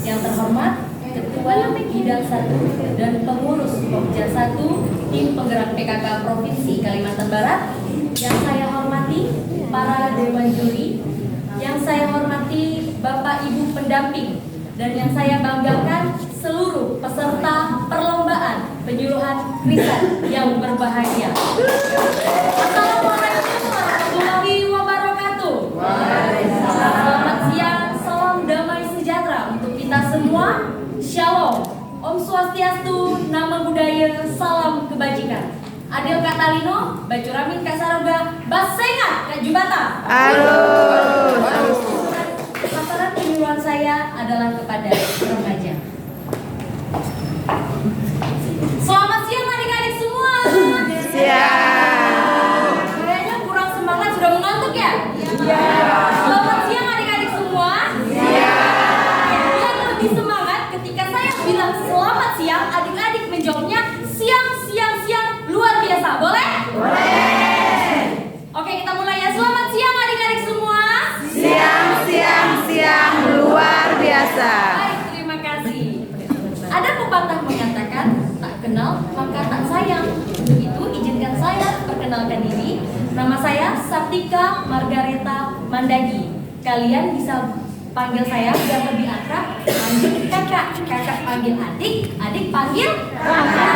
Yang terhormat Ketua Bidang 1 dan Pengurus Pokja 1 Tim Penggerak PKK Provinsi Kalimantan Barat. Yang saya hormati para dewan juri, yang saya hormati Bapak Ibu pendamping, dan yang saya banggakan seluruh peserta perlombaan penyuluhan riset yang berbahagia. Assalamualaikum warahmatullahi wabarakatuh. Selamat siang, salam damai sejahtera untuk kita semua. Shalom, Om Swastiastu, Nama Budaya, Salam Kebajikan. Adil Katalino, Bacuramin Kasaroga, Basengat Kak Jubata. Sasaran penyuluhan saya adalah kepada remaja. Selamat siang adik-adik semua. Siang. Kayaknya kurang semangat, sudah mengantuk ya? Iya. Selamat siang adik-adik semua. Siang. Biar lebih semangat, ketika saya bilang selamat siang, adik-adik menjawabnya siang, siang, siang, luar biasa. Boleh? Boleh. Oke, kita mulai ya. Selamat siang adik-adik semua. Siang, siang, siang, luar biasa. Baik, terima kasih. Ada pepatah mengatakan, tak kenal maka tak sayang. Untuk itu, izinkan saya perkenalkan diri. Nama saya Saptika Margareta Mandagi. Kalian bisa panggil saya biar lebih akrab. Panggil kakak, kakak panggil adik, adik panggil kakak.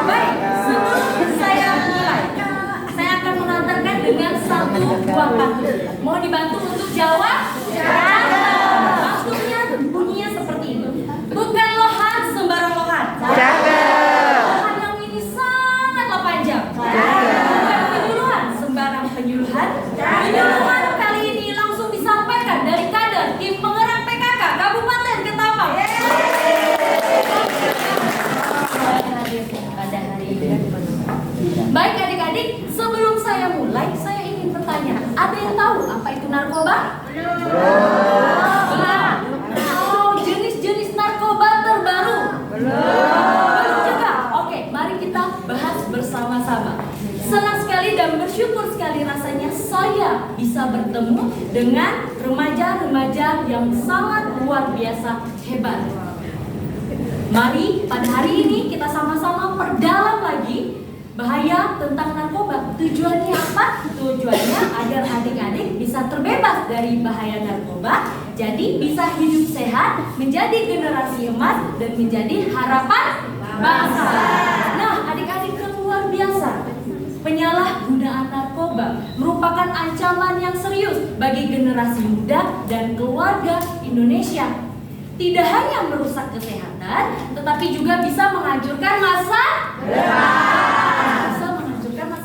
Baik, sebelum saya mulai, saya akan mengantarkan dengan satu buah pantun. Mau dibantu untuk jawab? Pantunnya bunyinya seperti ini. Bukan lohan sembarang lohan. Cakep. Lohan yang ini sangatlah panjang. Cakep. Bukan penyuluhan sembarang penyuluhan. Penyuluhan kali ini langsung disampaikan dari kader tim penggerak PKK Kabupaten Ketapang. Hadir pada hari ini. Baik adik-adik, sebelum saya mulai, saya ingin bertanya, ada yang tahu apa itu narkoba? Belum. Oh, jenis-jenis narkoba terbaru? Belum juga. Oke, mari kita bahas bersama-sama. Senang sekali dan bersyukur sekali rasanya saya bisa bertemu dengan remaja-remaja yang sangat luar biasa hebat. Mari pada hari ini kita sama-sama perdalam lagi bahaya tentang narkoba. Tujuannya apa? Tujuannya agar adik-adik bisa terbebas dari bahaya narkoba, jadi bisa hidup sehat, menjadi generasi emas, dan menjadi harapan bangsa. Nah, adik-adik yang luar biasa, penyalahgunaan narkoba merupakan ancaman yang serius bagi generasi muda dan keluarga Indonesia. Tidak hanya merusak kesehatan, tetapi juga bisa menghancurkan masa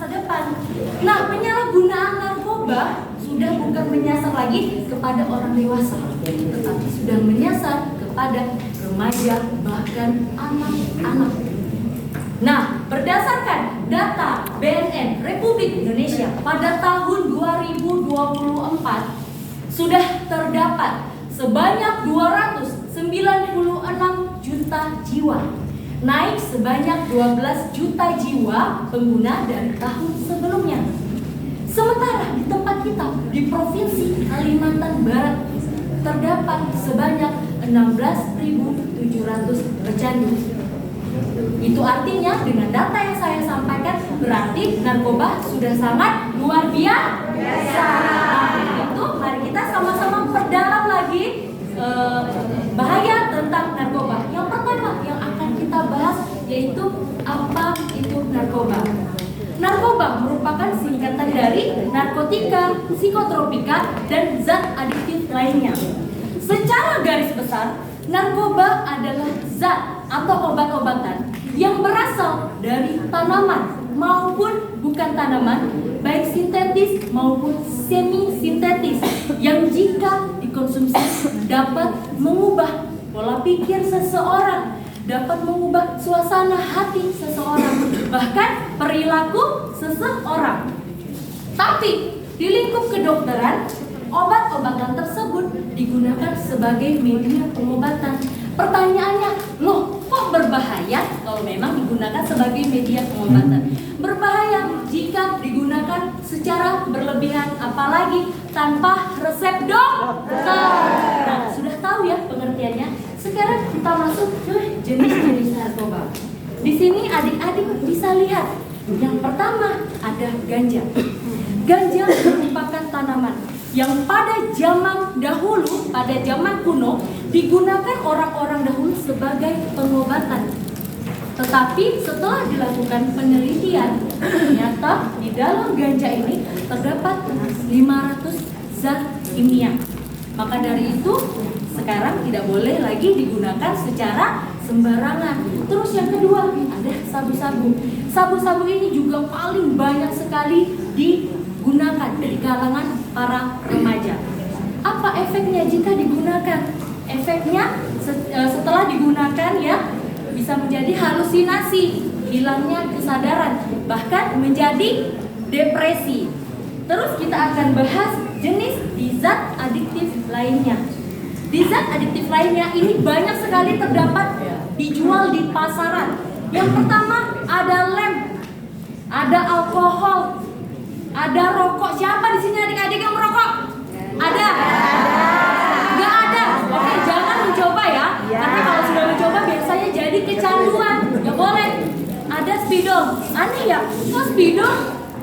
depan. Nah, penyalahgunaan narkoba sudah bukan menyasar lagi kepada orang dewasa, tetapi sudah menyasar kepada remaja, bahkan anak-anak. Nah, berdasarkan data BNN Republik Indonesia pada tahun 2024 sudah terdapat sebanyak 296 juta jiwa, naik sebanyak 12 juta jiwa pengguna dari tahun sebelumnya. Sementara di tempat kita, di Provinsi Kalimantan Barat, terdapat sebanyak 16.700 pecandu. Itu artinya dengan data yang saya sampaikan berarti narkoba sudah sangat luar biasa. Nah, itu mari kita sama-sama perdalam lagi bahaya tentang narkoba. Yang pertama yang akan kita bahas yaitu apa itu narkoba. Narkoba merupakan singkatan dari narkotika, psikotropika, dan zat adiktif lainnya. Secara garis besar, narkoba adalah zat atau obat-obatan yang berasal dari tanaman maupun bukan tanaman, baik sintetis maupun semi-sintetis, yang jika dikonsumsi dapat mengubah pola pikir seseorang, dapat mengubah suasana hati seseorang, bahkan perilaku seseorang. Tapi di lingkup kedokteran, obat-obatan tersebut digunakan sebagai media pengobatan. Pertanyaannya, loh kok berbahaya kalau memang digunakan sebagai media pengobatan? Berbahaya jika digunakan secara berlebihan, apalagi tanpa resep dokter. Nah, sudah tahu ya pengertiannya. Sekali kita masuk ke jenis-jenis narkoba. Di sini adik-adik bisa lihat. Yang pertama ada ganja. Ganja merupakan tanaman yang pada zaman dahulu, pada zaman kuno, digunakan orang-orang dahulu sebagai pengobatan. Tetapi setelah dilakukan penelitian, ternyata di dalam ganja ini terdapat 500 zat kimia. Maka dari itu, sekarang tidak boleh lagi digunakan secara sembarangan. Terus yang kedua, ada sabu-sabu. Sabu-sabu ini juga paling banyak sekali digunakan di kalangan para remaja. Apa efeknya jika digunakan? Efeknya setelah digunakan ya bisa menjadi halusinasi, hilangnya kesadaran, bahkan menjadi depresi. Terus kita akan bahas jenis di zat adiktif lainnya. Di zat adiktif lainnya ini banyak sekali terdapat dijual di pasaran. Yang pertama ada lem, ada alkohol, ada rokok. Siapa di sini adik-adik yang merokok? Ada? Nggak ada? Oke, jangan mencoba ya. Karena kalau sudah mencoba biasanya jadi kecanduan. Nggak boleh. Ada spidol. Aneh ya? Kok spidol?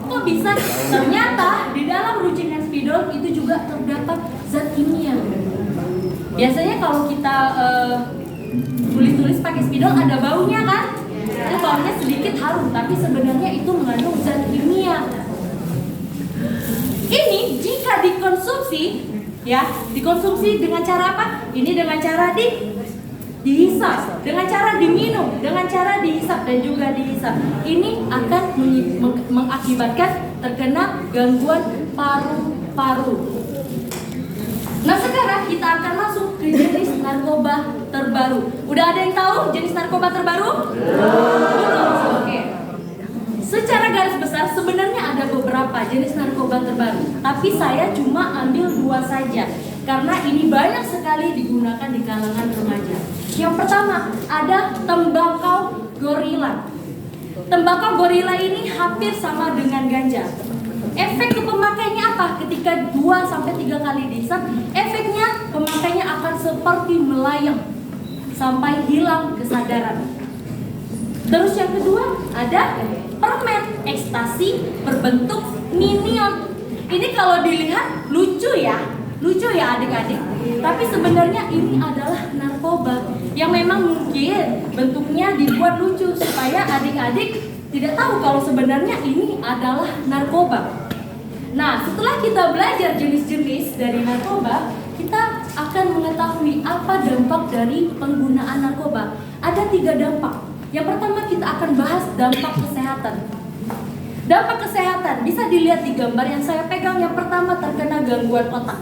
Kok bisa? Ternyata di dalam rucingan spidol itu juga terdapat zat kimia. Biasanya kalau kita tulis-tulis pakai spidol ada baunya kan? Itu baunya sedikit harum, tapi sebenarnya itu mengandung zat kimia. Ini jika dikonsumsi, ya, dikonsumsi dengan cara apa? Ini dengan cara dihisap, dengan cara diminum, dengan cara dihisap dan juga dihisap. Ini akan mengakibatkan terkena gangguan paru-paru. Nah sekarang kita akan masuk ke jenis narkoba terbaru. Udah ada yang tahu jenis narkoba terbaru? Belum. Oke. Secara garis besar sebenarnya ada beberapa jenis narkoba terbaru, tapi saya cuma ambil 2 saja karena ini banyak sekali digunakan di kalangan remaja. Yang pertama ada tembakau gorila. Tembakau gorila ini hampir sama dengan ganja. Efek ke pemakainya apa? Ketika 2-3 kali dihisap, efeknya pemakainya akan seperti melayang sampai hilang kesadaran. Terus yang kedua ada permen ekstasi berbentuk minion. Ini kalau dilihat lucu ya adik-adik. Tapi sebenarnya ini adalah narkoba yang memang mungkin bentuknya dibuat lucu supaya adik-adik tidak tahu kalau sebenarnya ini adalah narkoba. Nah, setelah kita belajar jenis-jenis dari narkoba, kita akan mengetahui apa dampak dari penggunaan narkoba. Ada 3 dampak. Yang pertama kita akan bahas dampak kesehatan. Dampak kesehatan bisa dilihat di gambar yang saya pegang. Yang pertama terkena gangguan otak.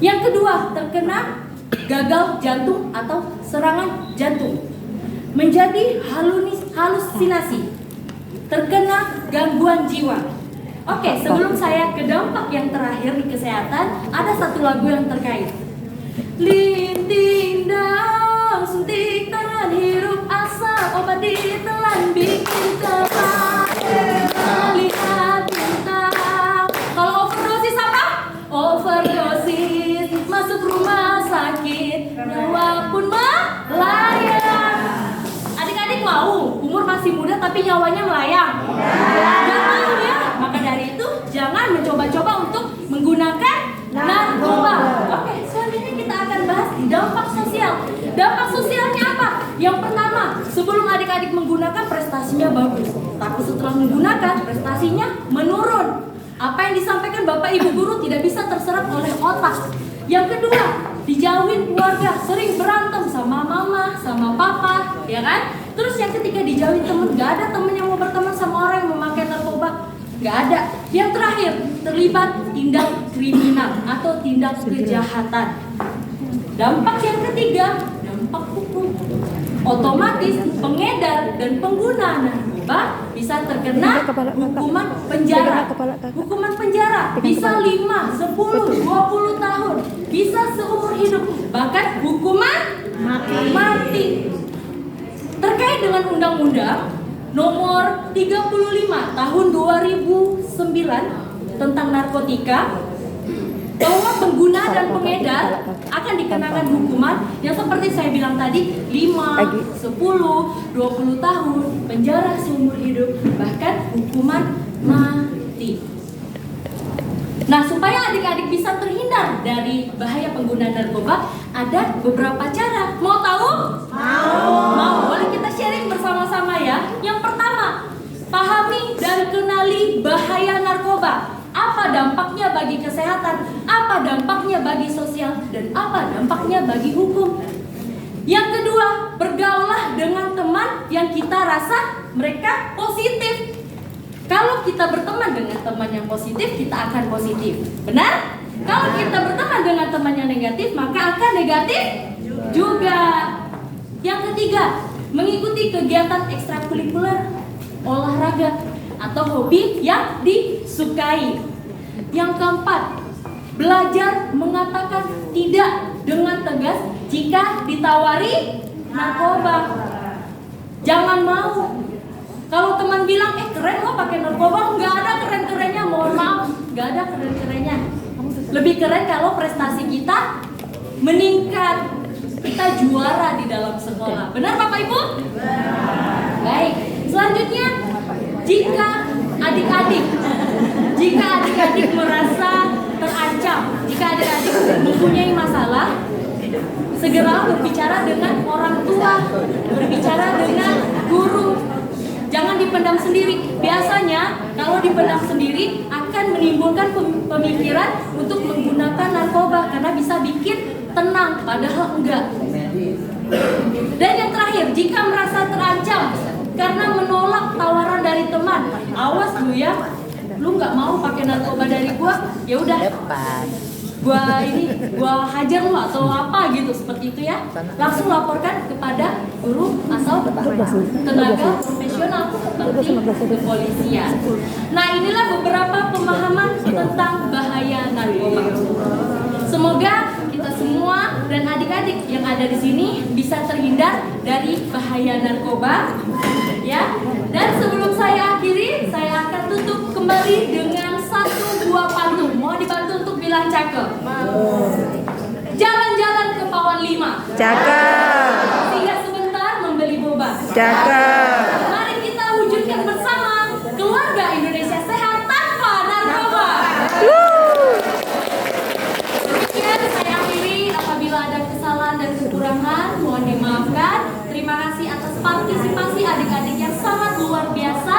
Yang kedua terkena gagal jantung atau serangan jantung. Menjadi halusinasi. Terkena gangguan jiwa. Oke, sebelum saya ke dampak yang terakhir di kesehatan, ada satu lagu yang terkait. Linting daun, suntik tangan, hirup asap, obat ditelan, bikin telan, melihat bintang. Kalau overdosis apa? Overdosis, masuk rumah sakit, nyawa pun melayang. Adik-adik mau umur masih muda tapi nyawanya melayang? Gak mau ya? Maka dari itu jangan mencoba-coba untuk menggunakan narkoba. Oke, selanjutnya kita akan bahas dampak sosial. Dampak sosialnya apa? Yang pertama, sebelum adik-adik menggunakan prestasinya bagus, tapi setelah menggunakan prestasinya menurun. Apa yang disampaikan Bapak Ibu guru tidak bisa terserap oleh otak. Yang kedua, dijauhin keluarga, sering berantem sama mama, sama papa, ya kan? Terus yang ketiga dijauhin temen, gak ada temen yang mau berteman sama orang yang memakai narkoba, gak ada. Yang terakhir, terlibat tindak kriminal atau tindak kejahatan. Dampak yang ketiga, dampak hukum. Otomatis pengedar dan pengguna narkoba bisa terkena hukuman penjara. Hukuman penjara bisa 5, 10, 20 tahun, bisa seumur hidup, bahkan hukuman mati. Terkait dengan Undang-Undang Nomor 35 Tahun 2009 tentang narkotika, bahwa pengguna dan pengedar akan dikenakan hukuman yang seperti saya bilang tadi 5, 10, 20 tahun penjara seumur hidup, bahkan hukuman mati. Nah, supaya adik-adik bisa terhindar dari bahaya pengguna narkoba, ada beberapa cara. Mau tahu? Mau. Boleh kita sharing bersama-sama ya. Yang pertama, pahami dan kenali bahaya narkoba. Apa dampaknya bagi kesehatan, apa dampaknya bagi sosial, dan apa dampaknya bagi hukum. Yang kedua, bergaullah dengan teman yang kita rasa mereka positif. Kalau kita berteman dengan teman yang positif, kita akan positif. Benar? Kalau kita berteman dengan teman yang negatif, maka akan negatif juga. Yang ketiga, mengikuti kegiatan ekstrakurikuler, olahraga, atau hobi yang disukai. Yang keempat, belajar mengatakan tidak dengan tegas jika ditawari narkoba. Jangan mau. Kalau teman bilang, keren lo pakai narkoba, nggak ada keren-kerennya, mohon maaf, nggak ada keren-kerennya. Lebih keren kalau prestasi kita meningkat, kita juara di dalam sekolah. Benar Bapak Ibu? Baik, selanjutnya, jika adik-adik merasa terancam, jika adik-adik mempunyai masalah, segera berbicara dengan orang tua, berbicara dengan guru. Jangan dipendam sendiri. Biasanya kalau dipendam sendiri akan menimbulkan pemikiran untuk menggunakan narkoba karena bisa bikin tenang, padahal enggak. Dan yang terakhir, jika merasa terancam karena menolak tawaran dari teman, awas lu ya, lu nggak mau pakai narkoba dari gua, ya udah. Gua hajar lu atau apa gitu, seperti itu ya. Langsung laporkan kepada guru atau tenaga profesional seperti kepolisian. Nah, inilah beberapa pemahaman tentang bahaya narkoba. Semoga kita semua dan adik-adik yang ada di sini bisa terhindar dari bahaya narkoba, ya. Dan sebelum saya akhiri, saya akan tutup kembali dengan satu buah pantun. Mau dibantu untuk bilang cakep. Jalan-jalan ke Pawon 5. Cakep. Singgah sebentar membeli boba. Cakep. Mari kita wujudkan bersama keluarga Indonesia sehat tanpa narkoba. Demikian saya akhiri. Apabila ada kesalahan dan kekurangan, mohon dimaafkan. Terima kasih atas partisipasi adik-adik yang sangat luar biasa.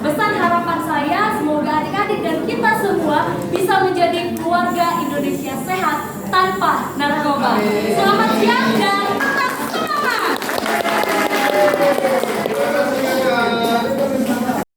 Pesan harapan saya, semoga adik-adik dan kita semua bisa menjadi keluarga Indonesia sehat tanpa narkoba. Selamat siang dan tetap semangat!